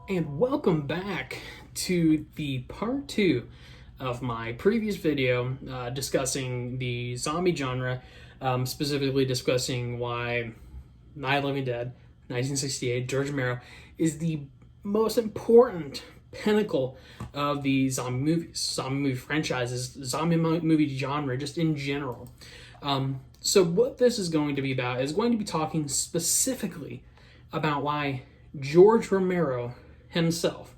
And welcome back to the part two of my previous video discussing the zombie genre, specifically discussing why Night of the Living Dead, 1968, George Romero, is the most important pinnacle of the zombie movies, zombie movie franchises, zombie movie genre, just in general. So what this is going to be about is going to be talking specifically about why George Romero himself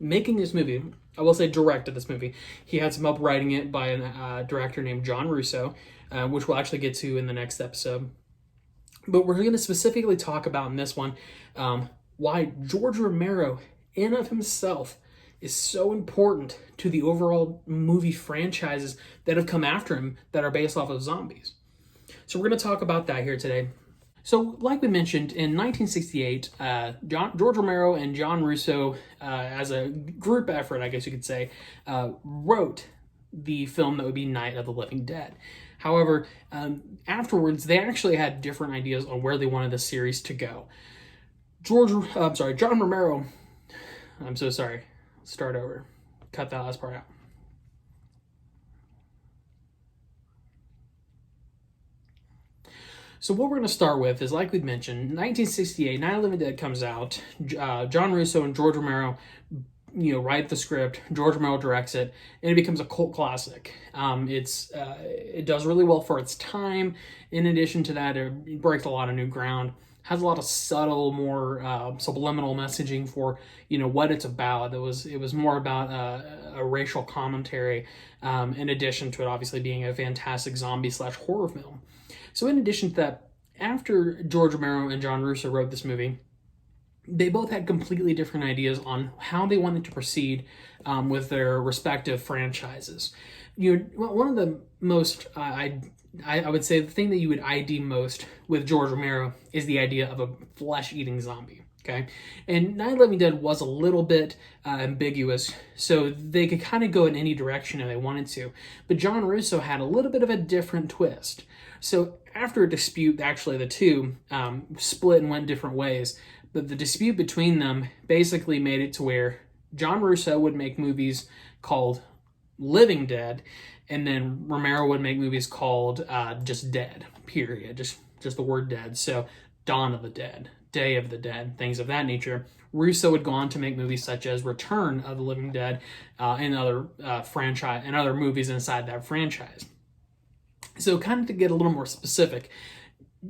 making this movie. I will say directed this movie. He had some help writing it by a director named John Russo, which we'll actually get to in the next episode. But we're going to specifically talk about in this one why George Romero, in of himself, is so important to the overall movie franchises that have come after him that are based off of zombies. So we're going to talk about that here today. So, like we mentioned, in 1968, George Romero and John Russo, as a group effort, I guess you could say, wrote the film that would be Night of the Living Dead. However, afterwards, they actually had different ideas on where they wanted the series to go. John Romero, I'm so sorry, start over, cut that last part out. So what we're going to start with is, like we'd mentioned, 1968, Night of the Living Dead comes out. John Russo and George Romero, write the script. George Romero directs it, and it becomes a cult classic. It does really well for its time. In addition to that, it breaks a lot of new ground. Has a lot of subtle, more subliminal messaging for what it's about. It was more about a racial commentary. In addition to it, obviously being a fantastic zombie/horror film. So in addition to that, after George Romero and John Russo wrote this movie, they both had completely different ideas on how they wanted to proceed with their respective franchises. One of the most, I would say, the thing that you would ID most with George Romero is the idea of a flesh-eating zombie. Okay, and Night of the Living Dead was a little bit ambiguous, so they could kind of go in any direction if they wanted to. But John Russo had a little bit of a different twist. So after a dispute, actually the two split and went different ways. But the dispute between them basically made it to where John Russo would make movies called Living Dead, and then Romero would make movies called just Dead, period. Just the word dead. So Dawn of the Dead, Day of the Dead, things of that nature. Russo would go on to make movies such as Return of the Living Dead and other franchise and other movies inside that franchise. So kind of to get a little more specific,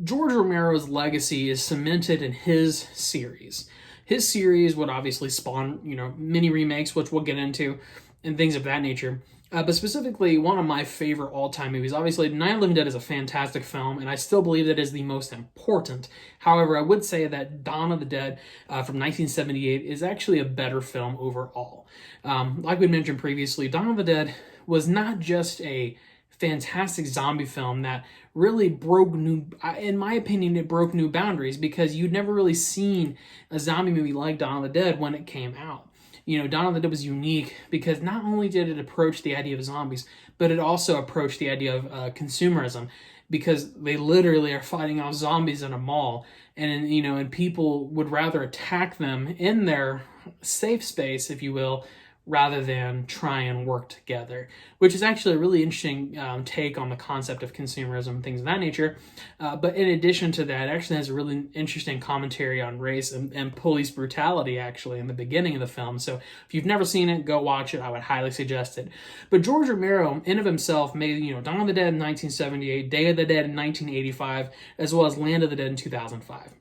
George Romero's legacy is cemented in his series. His series would obviously spawn, many remakes, which we'll get into, and things of that nature. But specifically, one of my favorite all-time movies, obviously, Night of the Living Dead is a fantastic film, and I still believe that it is the most important. However, I would say that Dawn of the Dead from 1978 is actually a better film overall. Like we mentioned previously, Dawn of the Dead was not just a fantastic zombie film that really in my opinion, it broke new boundaries, because you'd never really seen a zombie movie like Dawn of the Dead when it came out. Dawn of the Dead was unique because not only did it approach the idea of zombies, but it also approached the idea of consumerism, because they literally are fighting off zombies in a mall, and people would rather attack them in their safe space, if you will, rather than try and work together, which is actually a really interesting take on the concept of consumerism, things of that nature. But in addition to that, it actually has a really interesting commentary on race and police brutality, actually, in the beginning of the film. So if you've never seen it, go watch it. I would highly suggest it. But George Romero, in of himself, made Dawn of the Dead in 1978, Day of the Dead in 1985, as well as Land of the Dead in 2005.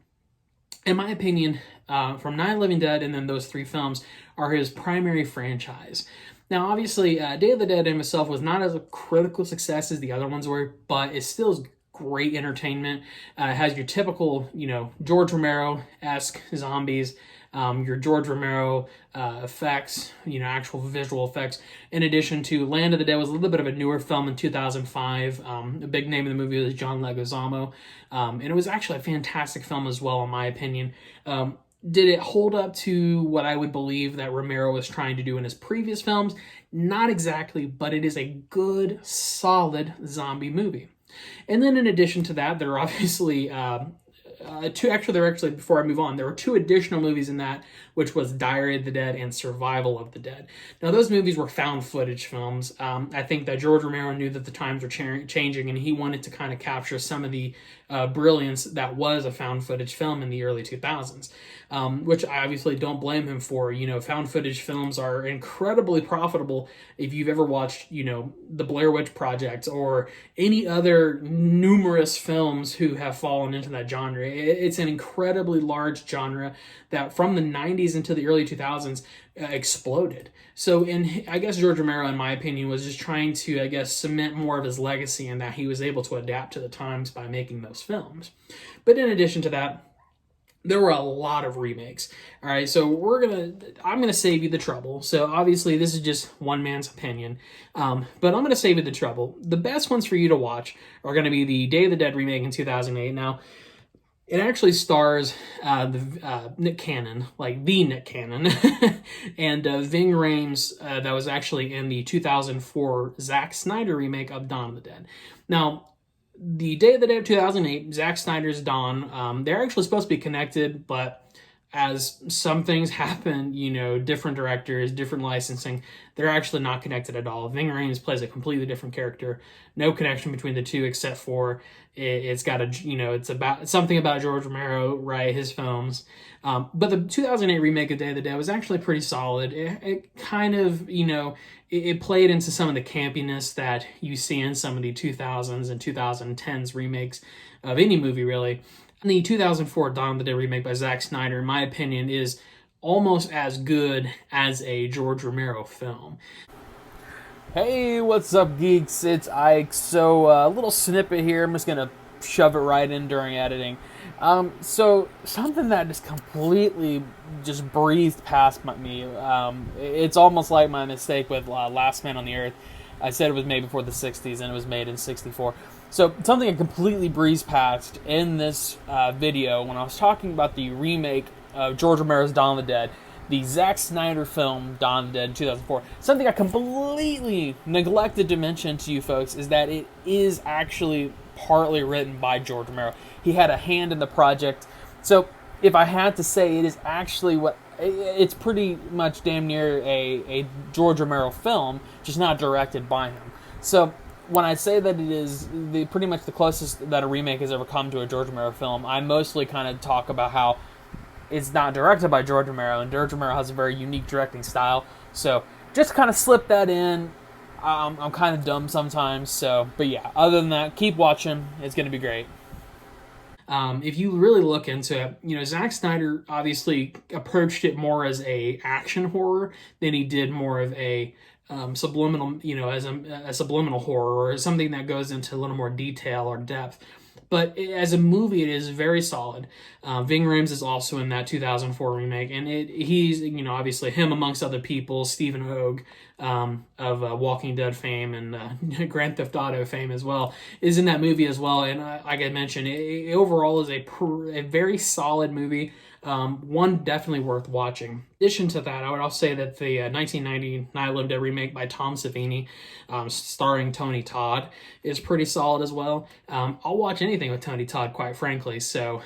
In my opinion, from Night of the Living Dead and then those three films are his primary franchise. Now, obviously, Day of the Dead in itself was not as a critical success as the other ones were, but it still is great entertainment. It has your typical, George Romero-esque zombies, your George Romero effects, actual visual effects. In addition to Land of the Dead was a little bit of a newer film in 2005. A big name in the movie was John Leguizamo. And it was actually a fantastic film as well, in my opinion. Did it hold up to what I would believe that Romero was trying to do in his previous films? Not exactly, but it is a good, solid zombie movie. And then in addition to that, there are obviously before I move on, there were two additional movies in that, which was Diary of the Dead and Survival of the Dead. Now, those movies were found footage films. I think that George Romero knew that the times were changing, and he wanted to kind of capture some of the brilliance that was a found footage film in the early 2000s, which I obviously don't blame him for. You know, found footage films are incredibly profitable. If you've ever watched, you know, the Blair Witch Project or any other numerous films who have fallen into that genre, it's an incredibly large genre that from the 90s into the early 2000s exploded. So, I guess George Romero, in my opinion, was just trying to, I guess, cement more of his legacy in that he was able to adapt to the times by making those films. But in addition to that, there were a lot of remakes. All right, so I'm gonna save you the trouble. So obviously this is just one man's opinion, but I'm gonna save you the trouble. The best ones for you to watch are gonna be the Day of the Dead remake in 2008. Now, it actually stars Nick Cannon, like the Nick Cannon, and Ving Rhames, that was actually in the 2004 Zack Snyder remake of Dawn of the Dead. Now, the Day of the Dead 2008, Zack Snyder's Dawn, they're actually supposed to be connected, but as some things happen, you know, different directors, different licensing, they're actually not connected at all. Ving Rhames plays a completely different character. No connection between the two except for it's got it's about something about George Romero, right, his films. But the 2008 remake of Day of the Dead was actually pretty solid. It kind of, it played into some of the campiness that you see in some of the 2000s and 2010s remakes of any movie, really. And the 2004 Dawn of the Dead remake by Zack Snyder, in my opinion, is almost as good as a George Romero film. Hey, what's up, geeks? It's Ike. So, a little snippet here. I'm just going to shove it right in during editing. So, something that just completely just breezed past me. It's almost like my mistake with Last Man on the Earth. I said it was made before the 60s, and it was made in 64. So, something I completely breezed past in this video when I was talking about the remake of George Romero's Dawn of the Dead, the Zack Snyder film Dawn of the Dead in 2004. Something I completely neglected to mention to you folks is that it is actually partly written by George Romero. He had a hand in the project. So, if I had to say, it is actually it's pretty much damn near a George Romero film, just not directed by him. So, when I say that it is pretty much the closest that a remake has ever come to a George Romero film, I mostly kind of talk about how it's not directed by George Romero, and George Romero has a very unique directing style. So, just kind of slip that in. I'm kind of dumb sometimes, but yeah, other than that, keep watching. It's going to be great. If you really look into it, Zack Snyder obviously approached it more as a action horror than he did more of a subliminal, as a subliminal horror or something that goes into a little more detail or depth. But as a movie, it is very solid. Ving Rhames is also in that 2004 remake, and he's obviously him amongst other people, Stephen Hogue of Walking Dead fame and Grand Theft Auto fame as well, is in that movie as well. And like I mentioned, it overall is a very solid movie. One definitely worth watching. In addition to that, I would also say that the 1990 Night of the Living Dead remake by Tom Savini, starring Tony Todd, is pretty solid as well. I'll watch anything with Tony Todd, quite frankly. So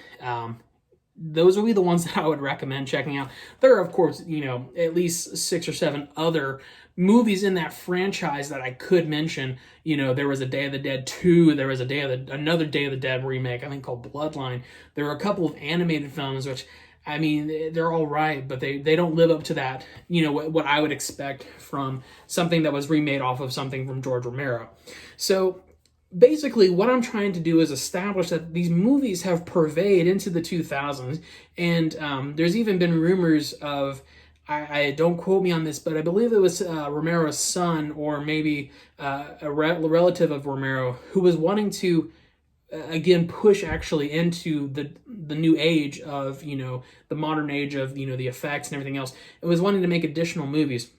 those would be the ones that I would recommend checking out. There are, of course, at least 6 or 7 other movies in that franchise that I could mention. There was a Day of the Dead 2. There was another Day of the Dead remake, I think called Bloodline. There were a couple of animated films, which, I mean, they're all right, but they don't live up to that, what I would expect from something that was remade off of something from George Romero. So basically, what I'm trying to do is establish that these movies have pervaded into the 2000s, and there's even been rumors of, I don't quote me on this, but I believe it was Romero's son or maybe a relative of Romero who was wanting to again push actually into the new age of the modern age of the effects and everything else. It was wanting to make additional movies,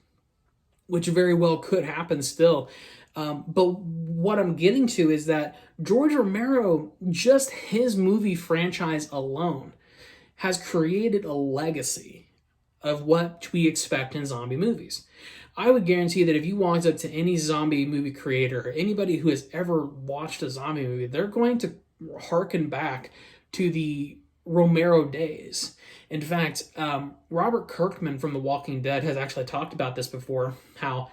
which very well could happen still. But what I'm getting to is that George Romero, just his movie franchise alone, has created a legacy of what we expect in zombie movies. I would guarantee that if you walked up to any zombie movie creator or anybody who has ever watched a zombie movie, they're going to harken back to the Romero days. In fact, Robert Kirkman from The Walking Dead has actually talked about this before, how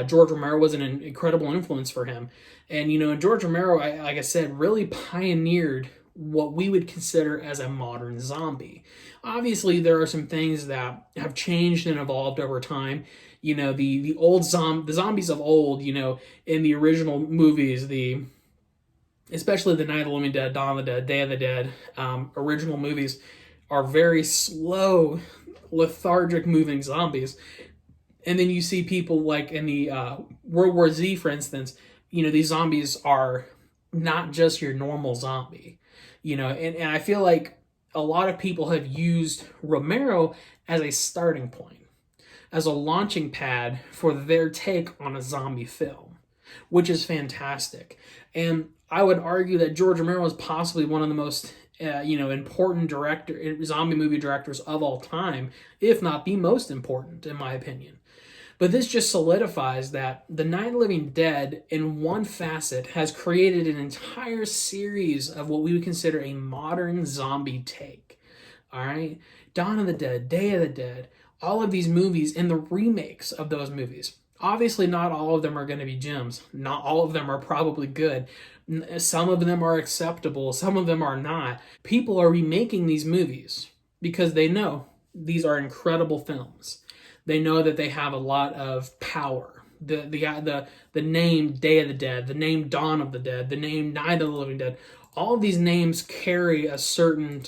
George Romero was an incredible influence for him. And, George Romero, like I said, really pioneered what we would consider as a modern zombie. Obviously, there are some things that have changed and evolved over time. The old the zombies of old, in the original movies, especially the Night of the Living Dead, Dawn of the Dead, Day of the Dead, original movies are very slow, lethargic moving zombies. And then you see people like in the World War Z, for instance, these zombies are not just your normal zombie. And I feel like a lot of people have used Romero as a starting point, as a launching pad for their take on a zombie film, which is fantastic. And I would argue that George Romero is possibly one of the most important zombie movie directors of all time, if not the most important, in my opinion. But this just solidifies that the Night of the Living Dead, in one facet, has created an entire series of what we would consider a modern zombie take. All right? Dawn of the Dead, Day of the Dead, all of these movies and the remakes of those movies. Obviously, not all of them are going to be gems. Not all of them are probably good. Some of them are acceptable. Some of them are not. People are remaking these movies because they know these are incredible films. They know that they have a lot of power. The name Day of the Dead, the name Dawn of the Dead, the name Night of the Living Dead, all of these names carry a certain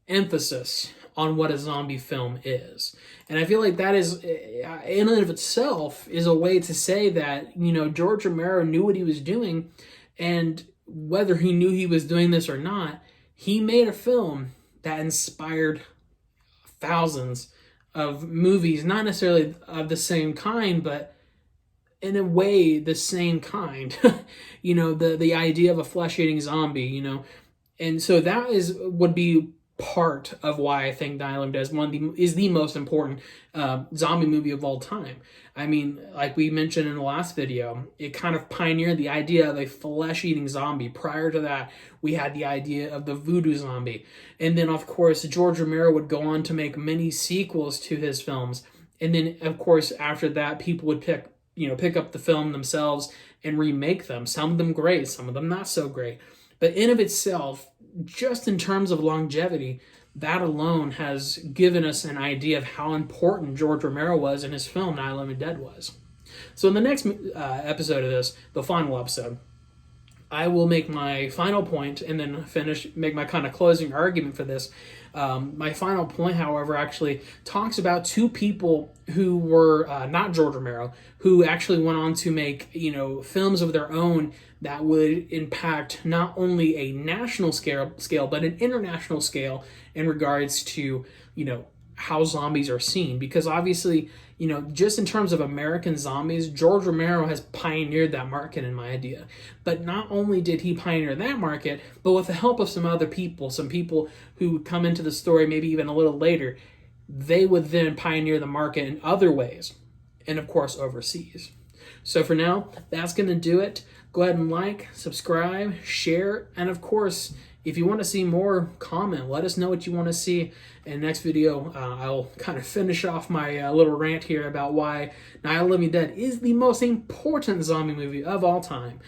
emphasis on what a zombie film is. And I feel like that is, in and of itself, is a way to say that, George Romero knew what he was doing, and whether he knew he was doing this or not, he made a film that inspired thousands of movies, not necessarily of the same kind, but in a way the same kind. The idea of a flesh-eating zombie, and so that would be part of why I think Night of the Living Dead is the most important zombie movie of all time. I mean, like we mentioned in the last video, it kind of pioneered the idea of a flesh-eating zombie. Prior to that, we had the idea of the voodoo zombie. And then, of course, George Romero would go on to make many sequels to his films. And then, of course, after that, people would pick up the film themselves and remake them. Some of them great, some of them not so great. But in of itself, just in terms of longevity, that alone has given us an idea of how important George Romero was in his film Night of the Living Dead was. So in the next episode of this, the final episode, I will make my final point and then make my kind of closing argument for this. My final point, however, actually talks about two people who were not George Romero, who actually went on to make, films of their own that would impact not only a national scale, but an international scale in regards to, how zombies are seen. Because obviously, just in terms of American zombies, George Romero has pioneered that market, in my idea. But not only did he pioneer that market, but with the help of some other people, some people who would come into the story maybe even a little later, they would then pioneer the market in other ways, and of course overseas. So for now, that's going to do it. Go ahead and like, subscribe, share, and of course, if you want to see more, comment. Let us know what you want to see. In the next video, I'll kind of finish off my little rant here about why Night of the Living Dead is the most important zombie movie of all time.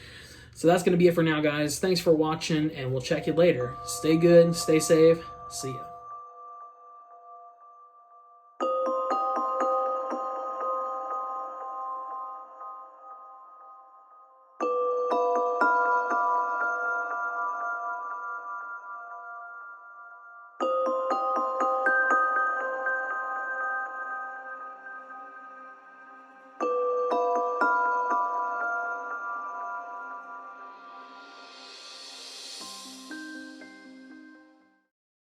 So that's going to be it for now, guys. Thanks for watching, and we'll check you later. Stay good, stay safe. See ya.